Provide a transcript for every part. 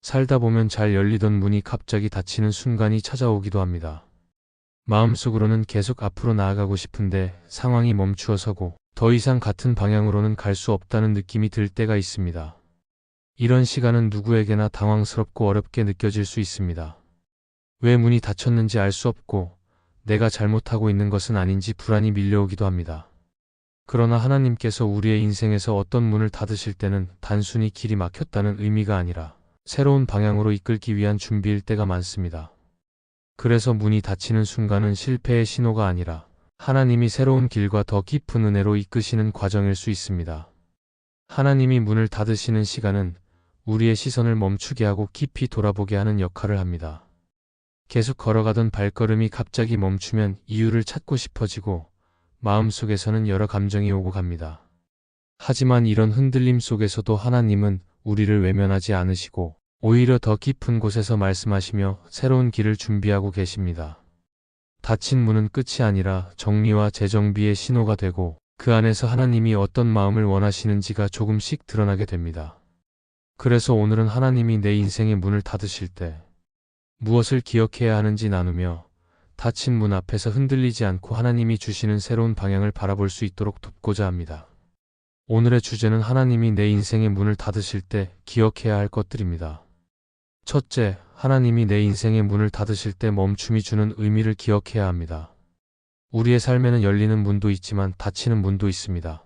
살다 보면 잘 열리던 문이 갑자기 닫히는 순간이 찾아오기도 합니다. 마음속으로는 계속 앞으로 나아가고 싶은데 상황이 멈추어 서고 더 이상 같은 방향으로는 갈 수 없다는 느낌이 들 때가 있습니다. 이런 시간은 누구에게나 당황스럽고 어렵게 느껴질 수 있습니다. 왜 문이 닫혔는지 알 수 없고 내가 잘못하고 있는 것은 아닌지 불안이 밀려오기도 합니다. 그러나 하나님께서 우리의 인생에서 어떤 문을 닫으실 때는 단순히 길이 막혔다는 의미가 아니라 새로운 방향으로 이끌기 위한 준비일 때가 많습니다. 그래서 문이 닫히는 순간은 실패의 신호가 아니라 하나님이 새로운 길과 더 깊은 은혜로 이끄시는 과정일 수 있습니다. 하나님이 문을 닫으시는 시간은 우리의 시선을 멈추게 하고 깊이 돌아보게 하는 역할을 합니다. 계속 걸어가던 발걸음이 갑자기 멈추면 이유를 찾고 싶어지고 마음속에서는 여러 감정이 오고 갑니다. 하지만 이런 흔들림 속에서도 하나님은 우리를 외면하지 않으시고 오히려 더 깊은 곳에서 말씀하시며 새로운 길을 준비하고 계십니다. 닫힌 문은 끝이 아니라 정리와 재정비의 신호가 되고 그 안에서 하나님이 어떤 마음을 원하시는지가 조금씩 드러나게 됩니다. 그래서 오늘은 하나님이 내 인생의 문을 닫으실 때 무엇을 기억해야 하는지 나누며 닫힌 문 앞에서 흔들리지 않고 하나님이 주시는 새로운 방향을 바라볼 수 있도록 돕고자 합니다. 오늘의 주제는 하나님이 내 인생의 문을 닫으실 때 기억해야 할 것들입니다. 첫째, 하나님이 내 인생의 문을 닫으실 때 멈춤이 주는 의미를 기억해야 합니다. 우리의 삶에는 열리는 문도 있지만 닫히는 문도 있습니다.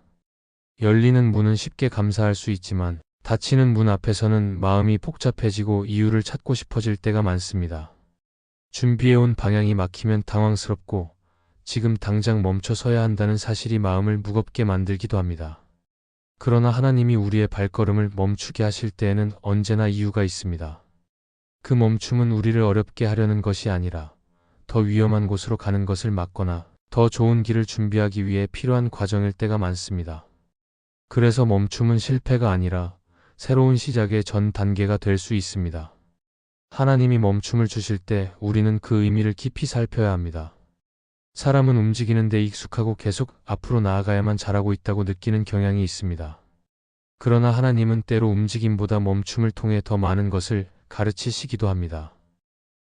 열리는 문은 쉽게 감사할 수 있지만 닫히는 문 앞에서는 마음이 복잡해지고 이유를 찾고 싶어질 때가 많습니다. 준비해온 방향이 막히면 당황스럽고 지금 당장 멈춰 서야 한다는 사실이 마음을 무겁게 만들기도 합니다. 그러나 하나님이 우리의 발걸음을 멈추게 하실 때에는 언제나 이유가 있습니다. 그 멈춤은 우리를 어렵게 하려는 것이 아니라 더 위험한 곳으로 가는 것을 막거나 더 좋은 길을 준비하기 위해 필요한 과정일 때가 많습니다. 그래서 멈춤은 실패가 아니라 새로운 시작의 전 단계가 될 수 있습니다. 하나님이 멈춤을 주실 때 우리는 그 의미를 깊이 살펴야 합니다. 사람은 움직이는 데 익숙하고 계속 앞으로 나아가야만 잘하고 있다고 느끼는 경향이 있습니다. 그러나 하나님은 때로 움직임보다 멈춤을 통해 더 많은 것을 가르치시기도 합니다.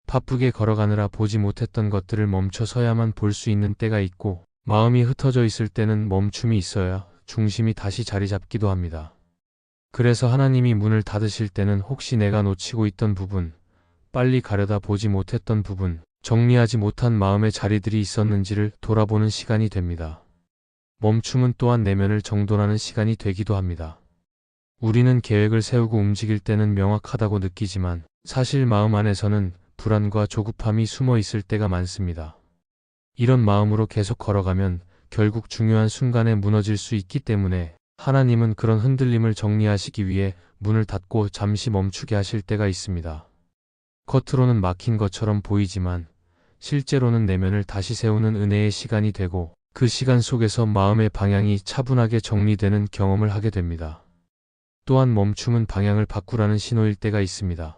바쁘게 걸어가느라 보지 못했던 것들을 멈춰 서야만 볼 수 있는 때가 있고 마음이 흩어져 있을 때는 멈춤이 있어야 중심이 다시 자리 잡기도 합니다. 그래서 하나님이 문을 닫으실 때는 혹시 내가 놓치고 있던 부분, 빨리 가려다 보지 못했던 부분, 정리하지 못한 마음의 자리들이 있었는지를 돌아보는 시간이 됩니다. 멈춤은 또한 내면을 정돈하는 시간이 되기도 합니다. 우리는 계획을 세우고 움직일 때는 명확하다고 느끼지만 사실 마음 안에서는 불안과 조급함이 숨어 있을 때가 많습니다. 이런 마음으로 계속 걸어가면 결국 중요한 순간에 무너질 수 있기 때문에 하나님은 그런 흔들림을 정리하시기 위해 문을 닫고 잠시 멈추게 하실 때가 있습니다. 겉으로는 막힌 것처럼 보이지만 실제로는 내면을 다시 세우는 은혜의 시간이 되고 그 시간 속에서 마음의 방향이 차분하게 정리되는 경험을 하게 됩니다. 또한 멈춤은 방향을 바꾸라는 신호일 때가 있습니다.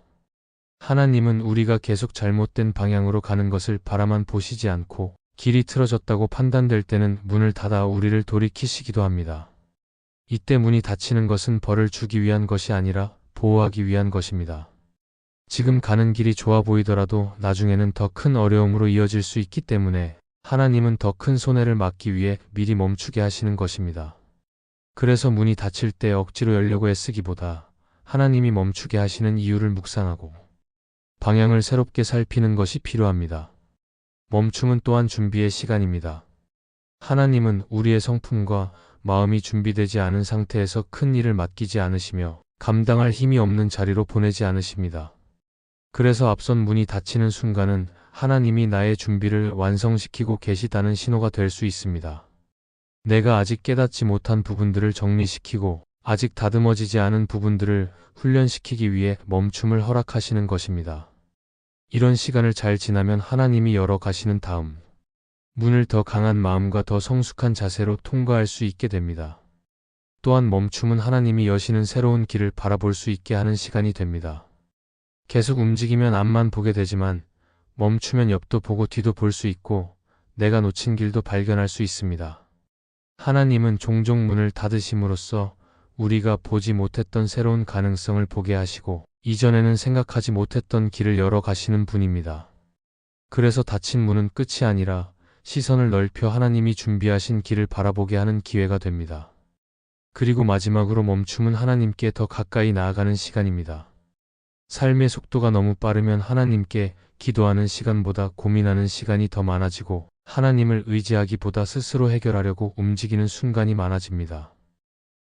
하나님은 우리가 계속 잘못된 방향으로 가는 것을 바라만 보시지 않고 길이 틀어졌다고 판단될 때는 문을 닫아 우리를 돌이키시기도 합니다. 이때 문이 닫히는 것은 벌을 주기 위한 것이 아니라 보호하기 위한 것입니다. 지금 가는 길이 좋아 보이더라도 나중에는 더 큰 어려움으로 이어질 수 있기 때문에 하나님은 더 큰 손해를 막기 위해 미리 멈추게 하시는 것입니다. 그래서 문이 닫힐 때 억지로 열려고 애쓰기보다 하나님이 멈추게 하시는 이유를 묵상하고 방향을 새롭게 살피는 것이 필요합니다. 멈춤은 또한 준비의 시간입니다. 하나님은 우리의 성품과 마음이 준비되지 않은 상태에서 큰 일을 맡기지 않으시며 감당할 힘이 없는 자리로 보내지 않으십니다. 그래서 앞선 문이 닫히는 순간은 하나님이 나의 준비를 완성시키고 계시다는 신호가 될 수 있습니다. 내가 아직 깨닫지 못한 부분들을 정리시키고 아직 다듬어지지 않은 부분들을 훈련시키기 위해 멈춤을 허락하시는 것입니다. 이런 시간을 잘 지나면 하나님이 열어 가시는 다음 문을 더 강한 마음과 더 성숙한 자세로 통과할 수 있게 됩니다. 또한 멈춤은 하나님이 여시는 새로운 길을 바라볼 수 있게 하는 시간이 됩니다. 계속 움직이면 앞만 보게 되지만 멈추면 옆도 보고 뒤도 볼 수 있고 내가 놓친 길도 발견할 수 있습니다. 하나님은 종종 문을 닫으심으로써 우리가 보지 못했던 새로운 가능성을 보게 하시고 이전에는 생각하지 못했던 길을 열어 가시는 분입니다. 그래서 닫힌 문은 끝이 아니라 시선을 넓혀 하나님이 준비하신 길을 바라보게 하는 기회가 됩니다. 그리고 마지막으로 멈춤은 하나님께 더 가까이 나아가는 시간입니다. 삶의 속도가 너무 빠르면 하나님께 기도하는 시간보다 고민하는 시간이 더 많아지고 하나님을 의지하기보다 스스로 해결하려고 움직이는 순간이 많아집니다.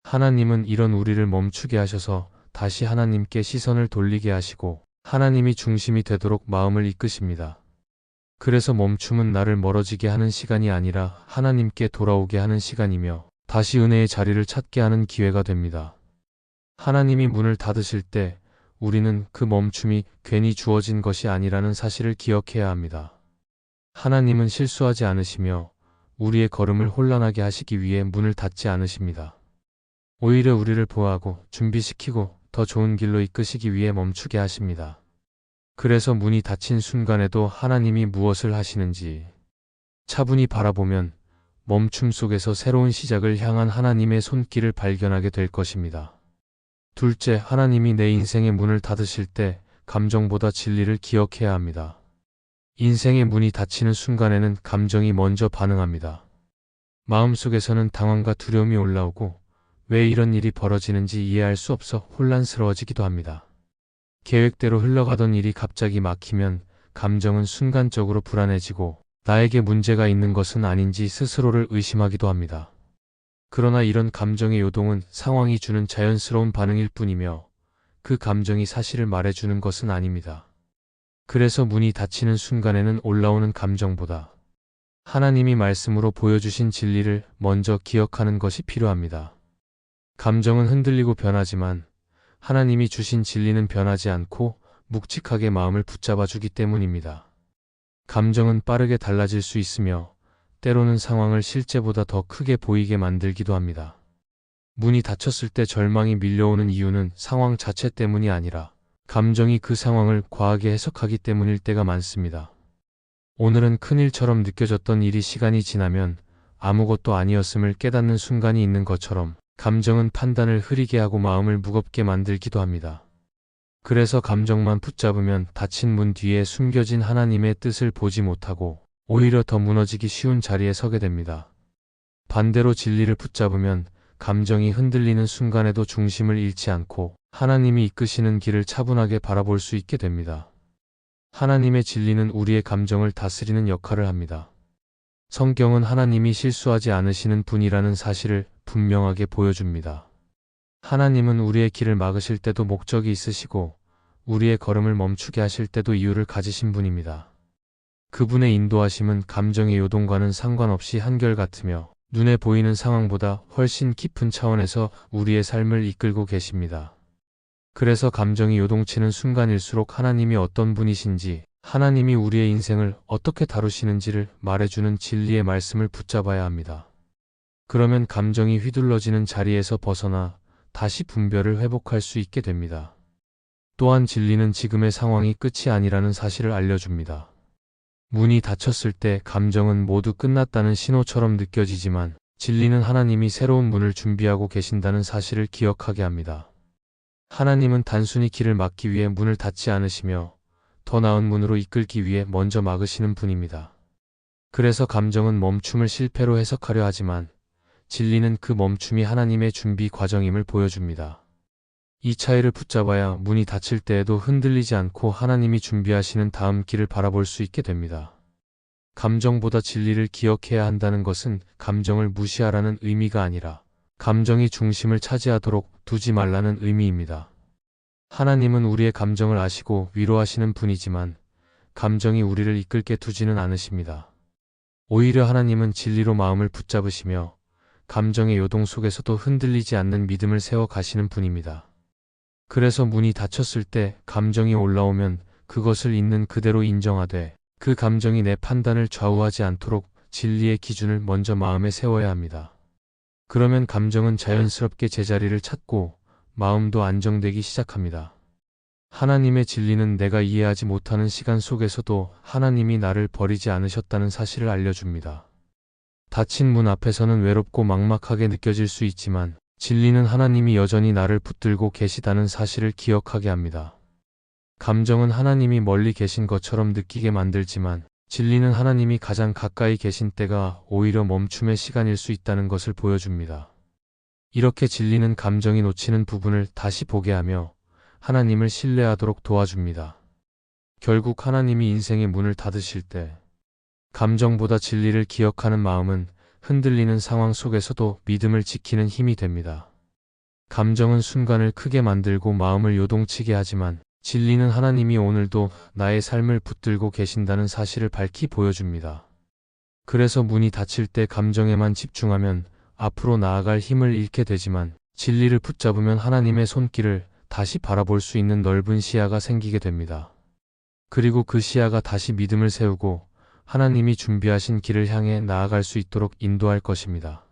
하나님은 이런 우리를 멈추게 하셔서 다시 하나님께 시선을 돌리게 하시고 하나님이 중심이 되도록 마음을 이끄십니다. 그래서 멈춤은 나를 멀어지게 하는 시간이 아니라 하나님께 돌아오게 하는 시간이며 다시 은혜의 자리를 찾게 하는 기회가 됩니다. 하나님이 문을 닫으실 때 우리는 그 멈춤이 괜히 주어진 것이 아니라는 사실을 기억해야 합니다. 하나님은 실수하지 않으시며 우리의 걸음을 혼란하게 하시기 위해 문을 닫지 않으십니다. 오히려 우리를 보호하고 준비시키고 더 좋은 길로 이끄시기 위해 멈추게 하십니다. 그래서 문이 닫힌 순간에도 하나님이 무엇을 하시는지 차분히 바라보면 멈춤 속에서 새로운 시작을 향한 하나님의 손길을 발견하게 될 것입니다. 둘째, 하나님이 내 인생의 문을 닫으실 때 감정보다 진리를 기억해야 합니다. 인생의 문이 닫히는 순간에는 감정이 먼저 반응합니다. 마음속에서는 당황과 두려움이 올라오고 왜 이런 일이 벌어지는지 이해할 수 없어 혼란스러워지기도 합니다. 계획대로 흘러가던 일이 갑자기 막히면 감정은 순간적으로 불안해지고 나에게 문제가 있는 것은 아닌지 스스로를 의심하기도 합니다. 그러나 이런 감정의 요동은 상황이 주는 자연스러운 반응일 뿐이며 그 감정이 사실을 말해주는 것은 아닙니다. 그래서 문이 닫히는 순간에는 올라오는 감정보다 하나님이 말씀으로 보여주신 진리를 먼저 기억하는 것이 필요합니다. 감정은 흔들리고 변하지만 하나님이 주신 진리는 변하지 않고 묵직하게 마음을 붙잡아 주기 때문입니다. 감정은 빠르게 달라질 수 있으며 때로는 상황을 실제보다 더 크게 보이게 만들기도 합니다. 문이 닫혔을 때 절망이 밀려오는 이유는 상황 자체 때문이 아니라 감정이 그 상황을 과하게 해석하기 때문일 때가 많습니다. 오늘은 큰일처럼 느껴졌던 일이 시간이 지나면 아무것도 아니었음을 깨닫는 순간이 있는 것처럼 감정은 판단을 흐리게 하고 마음을 무겁게 만들기도 합니다. 그래서 감정만 붙잡으면 닫힌 문 뒤에 숨겨진 하나님의 뜻을 보지 못하고 오히려 더 무너지기 쉬운 자리에 서게 됩니다. 반대로 진리를 붙잡으면 감정이 흔들리는 순간에도 중심을 잃지 않고 하나님이 이끄시는 길을 차분하게 바라볼 수 있게 됩니다. 하나님의 진리는 우리의 감정을 다스리는 역할을 합니다. 성경은 하나님이 실수하지 않으시는 분이라는 사실을 분명하게 보여줍니다. 하나님은 우리의 길을 막으실 때도 목적이 있으시고 우리의 걸음을 멈추게 하실 때도 이유를 가지신 분입니다. 그분의 인도하심은 감정의 요동과는 상관없이 한결같으며 눈에 보이는 상황보다 훨씬 깊은 차원에서 우리의 삶을 이끌고 계십니다. 그래서 감정이 요동치는 순간일수록 하나님이 어떤 분이신지, 하나님이 우리의 인생을 어떻게 다루시는지를 말해주는 진리의 말씀을 붙잡아야 합니다. 그러면 감정이 휘둘러지는 자리에서 벗어나 다시 분별을 회복할 수 있게 됩니다. 또한 진리는 지금의 상황이 끝이 아니라는 사실을 알려줍니다. 문이 닫혔을 때 감정은 모두 끝났다는 신호처럼 느껴지지만 진리는 하나님이 새로운 문을 준비하고 계신다는 사실을 기억하게 합니다. 하나님은 단순히 길을 막기 위해 문을 닫지 않으시며 더 나은 문으로 이끌기 위해 먼저 막으시는 분입니다. 그래서 감정은 멈춤을 실패로 해석하려 하지만 진리는 그 멈춤이 하나님의 준비 과정임을 보여줍니다. 이 차이를 붙잡아야 문이 닫힐 때에도 흔들리지 않고 하나님이 준비하시는 다음 길을 바라볼 수 있게 됩니다. 감정보다 진리를 기억해야 한다는 것은 감정을 무시하라는 의미가 아니라 감정이 중심을 차지하도록 두지 말라는 의미입니다. 하나님은 우리의 감정을 아시고 위로하시는 분이지만 감정이 우리를 이끌게 두지는 않으십니다. 오히려 하나님은 진리로 마음을 붙잡으시며 감정의 요동 속에서도 흔들리지 않는 믿음을 세워 가시는 분입니다. 그래서 문이 닫혔을 때 감정이 올라오면 그것을 있는 그대로 인정하되 그 감정이 내 판단을 좌우하지 않도록 진리의 기준을 먼저 마음에 세워야 합니다. 그러면 감정은 자연스럽게 제자리를 찾고 마음도 안정되기 시작합니다. 하나님의 진리는 내가 이해하지 못하는 시간 속에서도 하나님이 나를 버리지 않으셨다는 사실을 알려줍니다. 닫힌 문 앞에서는 외롭고 막막하게 느껴질 수 있지만 진리는 하나님이 여전히 나를 붙들고 계시다는 사실을 기억하게 합니다. 감정은 하나님이 멀리 계신 것처럼 느끼게 만들지만 진리는 하나님이 가장 가까이 계신 때가 오히려 멈춤의 시간일 수 있다는 것을 보여줍니다. 이렇게 진리는 감정이 놓치는 부분을 다시 보게 하며 하나님을 신뢰하도록 도와줍니다. 결국 하나님이 인생의 문을 닫으실 때 감정보다 진리를 기억하는 마음은 흔들리는 상황 속에서도 믿음을 지키는 힘이 됩니다. 감정은 순간을 크게 만들고 마음을 요동치게 하지만 진리는 하나님이 오늘도 나의 삶을 붙들고 계신다는 사실을 밝히 보여줍니다. 그래서 문이 닫힐 때 감정에만 집중하면 앞으로 나아갈 힘을 잃게 되지만 진리를 붙잡으면 하나님의 손길을 다시 바라볼 수 있는 넓은 시야가 생기게 됩니다. 그리고 그 시야가 다시 믿음을 세우고 하나님이 준비하신 길을 향해 나아갈 수 있도록 인도할 것입니다.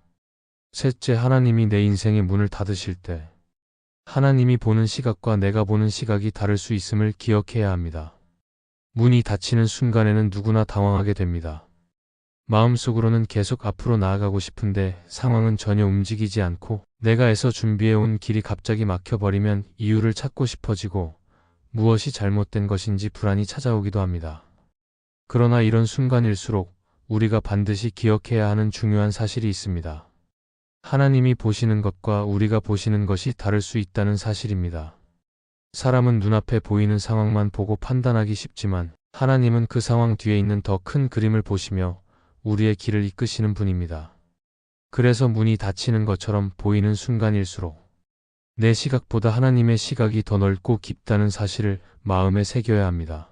셋째, 하나님이 내 인생의 문을 닫으실 때 하나님이 보는 시각과 내가 보는 시각이 다를 수 있음을 기억해야 합니다. 문이 닫히는 순간에는 누구나 당황하게 됩니다. 마음속으로는 계속 앞으로 나아가고 싶은데 상황은 전혀 움직이지 않고 내가 애써 준비해온 길이 갑자기 막혀버리면 이유를 찾고 싶어지고 무엇이 잘못된 것인지 불안이 찾아오기도 합니다. 그러나 이런 순간일수록 우리가 반드시 기억해야 하는 중요한 사실이 있습니다. 하나님이 보시는 것과 우리가 보시는 것이 다를 수 있다는 사실입니다. 사람은 눈앞에 보이는 상황만 보고 판단하기 쉽지만 하나님은 그 상황 뒤에 있는 더 큰 그림을 보시며 우리의 길을 이끄시는 분입니다. 그래서 문이 닫히는 것처럼 보이는 순간일수록 내 시각보다 하나님의 시각이 더 넓고 깊다는 사실을 마음에 새겨야 합니다.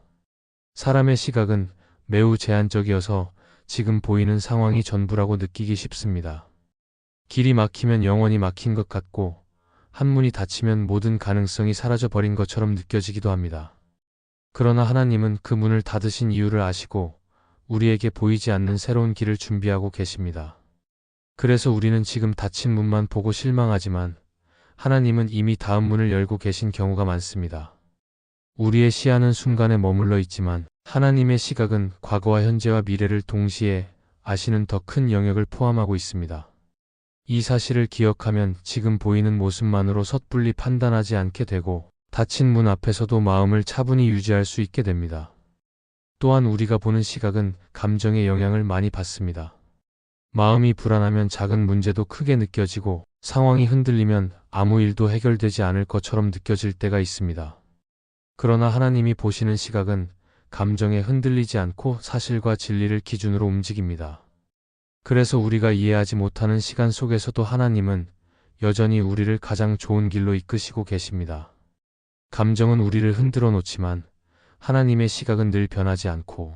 사람의 시각은 매우 제한적이어서 지금 보이는 상황이 전부라고 느끼기 쉽습니다. 길이 막히면 영원히 막힌 것 같고 한문이 닫히면 모든 가능성이 사라져버린 것처럼 느껴지기도 합니다. 그러나 하나님은 그 문을 닫으신 이유를 아시고 우리에게 보이지 않는 새로운 길을 준비하고 계십니다. 그래서 우리는 지금 닫힌 문만 보고 실망하지만 하나님은 이미 다음 문을 열고 계신 경우가 많습니다. 우리의 시야는 순간에 머물러 있지만 하나님의 시각은 과거와 현재와 미래를 동시에 아시는 더 큰 영역을 포함하고 있습니다. 이 사실을 기억하면 지금 보이는 모습만으로 섣불리 판단하지 않게 되고 닫힌 문 앞에서도 마음을 차분히 유지할 수 있게 됩니다. 또한 우리가 보는 시각은 감정의 영향을 많이 받습니다. 마음이 불안하면 작은 문제도 크게 느껴지고 상황이 흔들리면 아무 일도 해결되지 않을 것처럼 느껴질 때가 있습니다. 그러나 하나님이 보시는 시각은 감정에 흔들리지 않고 사실과 진리를 기준으로 움직입니다. 그래서 우리가 이해하지 못하는 시간 속에서도 하나님은 여전히 우리를 가장 좋은 길로 이끄시고 계십니다. 감정은 우리를 흔들어 놓지만 하나님의 시각은 늘 변하지 않고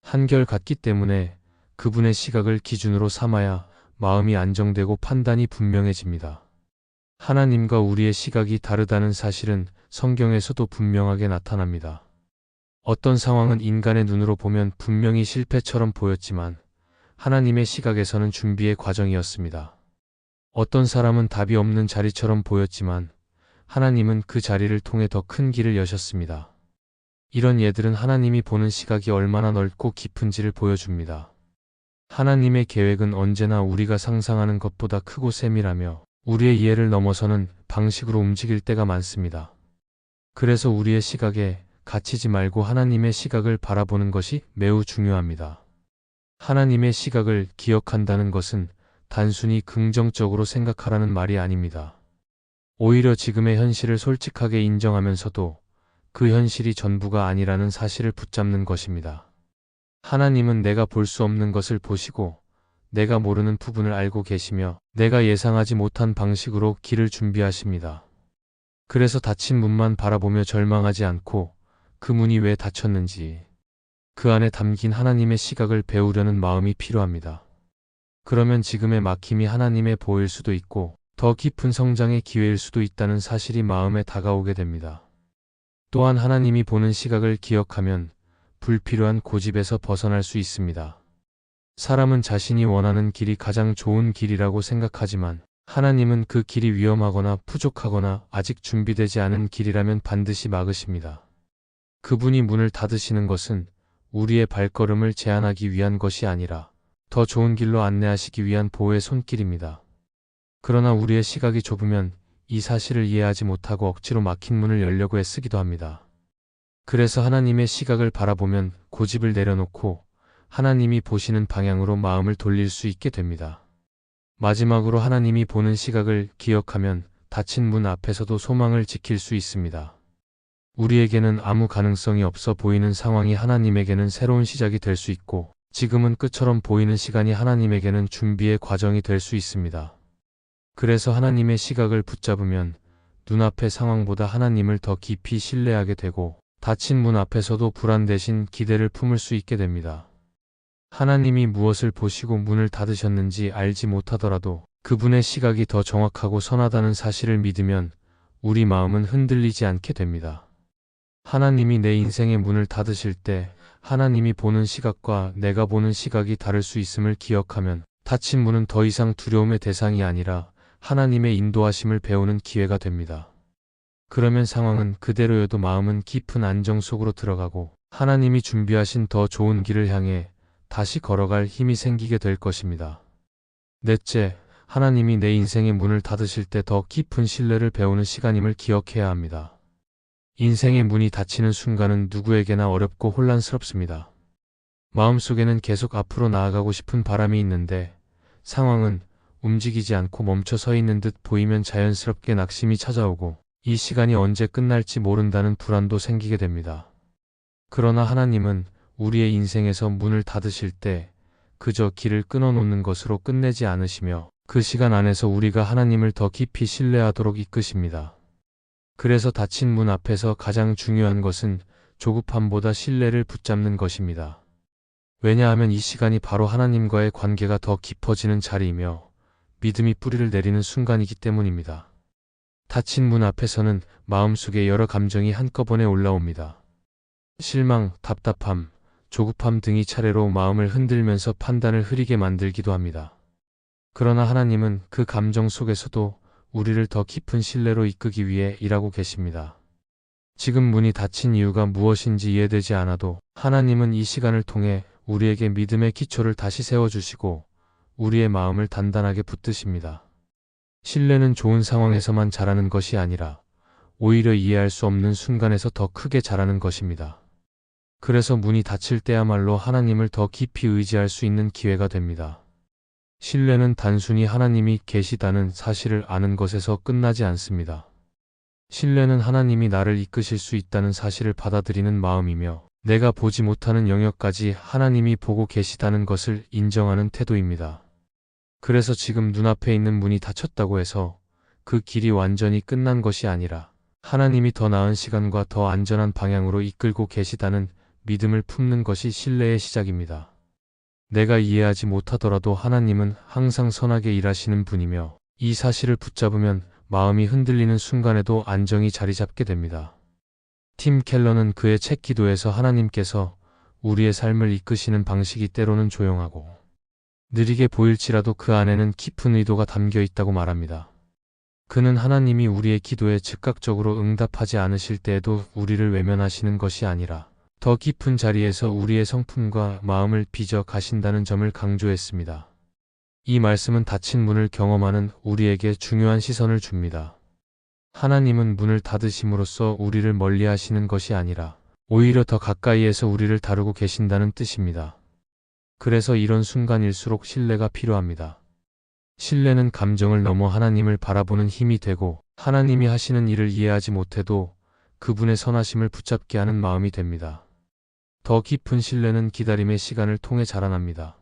한결같기 때문에 그분의 시각을 기준으로 삼아야 마음이 안정되고 판단이 분명해집니다. 하나님과 우리의 시각이 다르다는 사실은 성경에서도 분명하게 나타납니다. 어떤 상황은 인간의 눈으로 보면 분명히 실패처럼 보였지만 하나님의 시각에서는 준비의 과정이었습니다. 어떤 사람은 답이 없는 자리처럼 보였지만 하나님은 그 자리를 통해 더 큰 길을 여셨습니다. 이런 예들은 하나님이 보는 시각이 얼마나 넓고 깊은지를 보여줍니다. 하나님의 계획은 언제나 우리가 상상하는 것보다 크고 세밀하며 우리의 이해를 넘어서는 방식으로 움직일 때가 많습니다. 그래서 우리의 시각에 갇히지 말고 하나님의 시각을 바라보는 것이 매우 중요합니다. 하나님의 시각을 기억한다는 것은 단순히 긍정적으로 생각하라는 말이 아닙니다. 오히려 지금의 현실을 솔직하게 인정하면서도 그 현실이 전부가 아니라는 사실을 붙잡는 것입니다. 하나님은 내가 볼 수 없는 것을 보시고 내가 모르는 부분을 알고 계시며 내가 예상하지 못한 방식으로 길을 준비하십니다. 그래서 닫힌 문만 바라보며 절망하지 않고 그 문이 왜 닫혔는지 그 안에 담긴 하나님의 시각을 배우려는 마음이 필요합니다. 그러면 지금의 막힘이 하나님의 보일 수도 있고 더 깊은 성장의 기회일 수도 있다는 사실이 마음에 다가오게 됩니다. 또한 하나님이 보는 시각을 기억하면 불필요한 고집에서 벗어날 수 있습니다. 사람은 자신이 원하는 길이 가장 좋은 길이라고 생각하지만 하나님은 그 길이 위험하거나 부족하거나 아직 준비되지 않은 길이라면 반드시 막으십니다. 그분이 문을 닫으시는 것은 우리의 발걸음을 제한하기 위한 것이 아니라 더 좋은 길로 안내하시기 위한 보호의 손길입니다. 그러나 우리의 시각이 좁으면 이 사실을 이해하지 못하고 억지로 막힌 문을 열려고 애쓰기도 합니다. 그래서 하나님의 시각을 바라보면 고집을 내려놓고 하나님이 보시는 방향으로 마음을 돌릴 수 있게 됩니다. 마지막으로 하나님이 보는 시각을 기억하면 닫힌 문 앞에서도 소망을 지킬 수 있습니다. 우리에게는 아무 가능성이 없어 보이는 상황이 하나님에게는 새로운 시작이 될 수 있고, 지금은 끝처럼 보이는 시간이 하나님에게는 준비의 과정이 될 수 있습니다. 그래서 하나님의 시각을 붙잡으면 눈앞의 상황보다 하나님을 더 깊이 신뢰하게 되고, 닫힌 문 앞에서도 불안 대신 기대를 품을 수 있게 됩니다. 하나님이 무엇을 보시고 문을 닫으셨는지 알지 못하더라도 그분의 시각이 더 정확하고 선하다는 사실을 믿으면 우리 마음은 흔들리지 않게 됩니다. 하나님이 내 인생의 문을 닫으실 때 하나님이 보는 시각과 내가 보는 시각이 다를 수 있음을 기억하면 닫힌 문은 더 이상 두려움의 대상이 아니라 하나님의 인도하심을 배우는 기회가 됩니다. 그러면 상황은 그대로여도 마음은 깊은 안정 속으로 들어가고 하나님이 준비하신 더 좋은 길을 향해 다시 걸어갈 힘이 생기게 될 것입니다. 넷째, 하나님이 내 인생의 문을 닫으실 때 더 깊은 신뢰를 배우는 시간임을 기억해야 합니다. 인생의 문이 닫히는 순간은 누구에게나 어렵고 혼란스럽습니다. 마음속에는 계속 앞으로 나아가고 싶은 바람이 있는데 상황은 움직이지 않고 멈춰 서 있는 듯 보이면 자연스럽게 낙심이 찾아오고 이 시간이 언제 끝날지 모른다는 불안도 생기게 됩니다. 그러나 하나님은 우리의 인생에서 문을 닫으실 때 그저 길을 끊어놓는 것으로 끝내지 않으시며 그 시간 안에서 우리가 하나님을 더 깊이 신뢰하도록 이끄십니다. 그래서 닫힌 문 앞에서 가장 중요한 것은 조급함보다 신뢰를 붙잡는 것입니다. 왜냐하면 이 시간이 바로 하나님과의 관계가 더 깊어지는 자리이며 믿음이 뿌리를 내리는 순간이기 때문입니다. 닫힌 문 앞에서는 마음속에 여러 감정이 한꺼번에 올라옵니다. 실망, 답답함, 조급함 등이 차례로 마음을 흔들면서 판단을 흐리게 만들기도 합니다. 그러나 하나님은 그 감정 속에서도 우리를 더 깊은 신뢰로 이끄기 위해 일하고 계십니다. 지금 문이 닫힌 이유가 무엇인지 이해되지 않아도 하나님은 이 시간을 통해 우리에게 믿음의 기초를 다시 세워주시고 우리의 마음을 단단하게 붙드십니다. 신뢰는 좋은 상황에서만 자라는 것이 아니라 오히려 이해할 수 없는 순간에서 더 크게 자라는 것입니다. 그래서 문이 닫힐 때야말로 하나님을 더 깊이 의지할 수 있는 기회가 됩니다. 신뢰는 단순히 하나님이 계시다는 사실을 아는 것에서 끝나지 않습니다. 신뢰는 하나님이 나를 이끄실 수 있다는 사실을 받아들이는 마음이며 내가 보지 못하는 영역까지 하나님이 보고 계시다는 것을 인정하는 태도입니다. 그래서 지금 눈앞에 있는 문이 닫혔다고 해서 그 길이 완전히 끝난 것이 아니라 하나님이 더 나은 시간과 더 안전한 방향으로 이끌고 계시다는 믿음을 품는 것이 신뢰의 시작입니다. 내가 이해하지 못하더라도 하나님은 항상 선하게 일하시는 분이며 이 사실을 붙잡으면 마음이 흔들리는 순간에도 안정이 자리 잡게 됩니다. 팀 켈러는 그의 책 기도에서 하나님께서 우리의 삶을 이끄시는 방식이 때로는 조용하고 느리게 보일지라도 그 안에는 깊은 의도가 담겨 있다고 말합니다. 그는 하나님이 우리의 기도에 즉각적으로 응답하지 않으실 때에도 우리를 외면하시는 것이 아니라 더 깊은 자리에서 우리의 성품과 마음을 빚어 가신다는 점을 강조했습니다. 이 말씀은 닫힌 문을 경험하는 우리에게 중요한 시선을 줍니다. 하나님은 문을 닫으심으로써 우리를 멀리 하시는 것이 아니라 오히려 더 가까이에서 우리를 다루고 계신다는 뜻입니다. 그래서 이런 순간일수록 신뢰가 필요합니다. 신뢰는 감정을 넘어 하나님을 바라보는 힘이 되고 하나님이 하시는 일을 이해하지 못해도 그분의 선하심을 붙잡게 하는 마음이 됩니다. 더 깊은 신뢰는 기다림의 시간을 통해 자라납니다.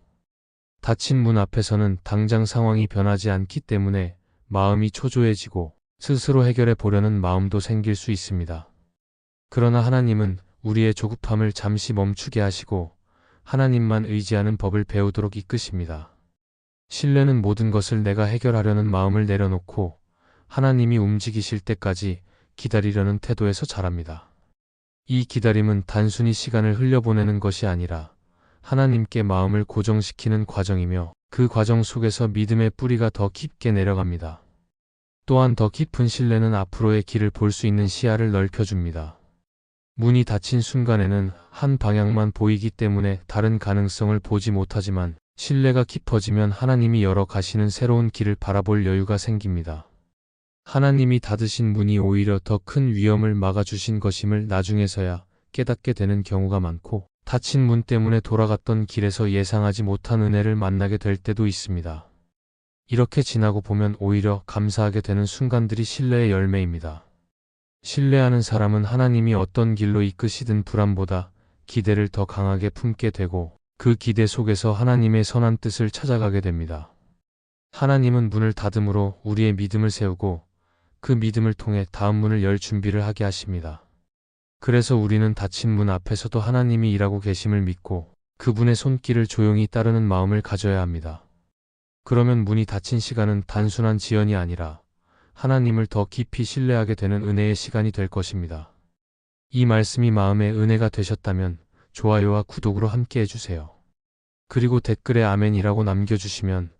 닫힌 문 앞에서는 당장 상황이 변하지 않기 때문에 마음이 초조해지고 스스로 해결해 보려는 마음도 생길 수 있습니다. 그러나 하나님은 우리의 조급함을 잠시 멈추게 하시고 하나님만 의지하는 법을 배우도록 이끄십니다. 신뢰는 모든 것을 내가 해결하려는 마음을 내려놓고 하나님이 움직이실 때까지 기다리려는 태도에서 자랍니다. 이 기다림은 단순히 시간을 흘려보내는 것이 아니라 하나님께 마음을 고정시키는 과정이며 그 과정 속에서 믿음의 뿌리가 더 깊게 내려갑니다. 또한 더 깊은 신뢰는 앞으로의 길을 볼 수 있는 시야를 넓혀줍니다. 문이 닫힌 순간에는 한 방향만 보이기 때문에 다른 가능성을 보지 못하지만 신뢰가 깊어지면 하나님이 열어 가시는 새로운 길을 바라볼 여유가 생깁니다. 하나님이 닫으신 문이 오히려 더 큰 위험을 막아주신 것임을 나중에서야 깨닫게 되는 경우가 많고, 닫힌 문 때문에 돌아갔던 길에서 예상하지 못한 은혜를 만나게 될 때도 있습니다. 이렇게 지나고 보면 오히려 감사하게 되는 순간들이 신뢰의 열매입니다. 신뢰하는 사람은 하나님이 어떤 길로 이끄시든 불안보다 기대를 더 강하게 품게 되고, 그 기대 속에서 하나님의 선한 뜻을 찾아가게 됩니다. 하나님은 문을 닫음으로 우리의 믿음을 세우고, 그 믿음을 통해 다음 문을 열 준비를 하게 하십니다. 그래서 우리는 닫힌 문 앞에서도 하나님이 일하고 계심을 믿고, 그분의 손길을 조용히 따르는 마음을 가져야 합니다. 그러면 문이 닫힌 시간은 단순한 지연이 아니라 하나님을 더 깊이 신뢰하게 되는 은혜의 시간이 될 것입니다. 이 말씀이 마음의 은혜가 되셨다면 좋아요와 구독으로 함께 해주세요. 그리고 댓글에 아멘이라고 남겨주시면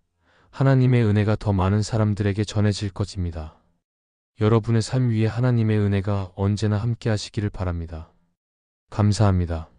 하나님의 은혜가 더 많은 사람들에게 전해질 것입니다. 여러분의 삶 위에 하나님의 은혜가 언제나 함께 하시기를 바랍니다. 감사합니다.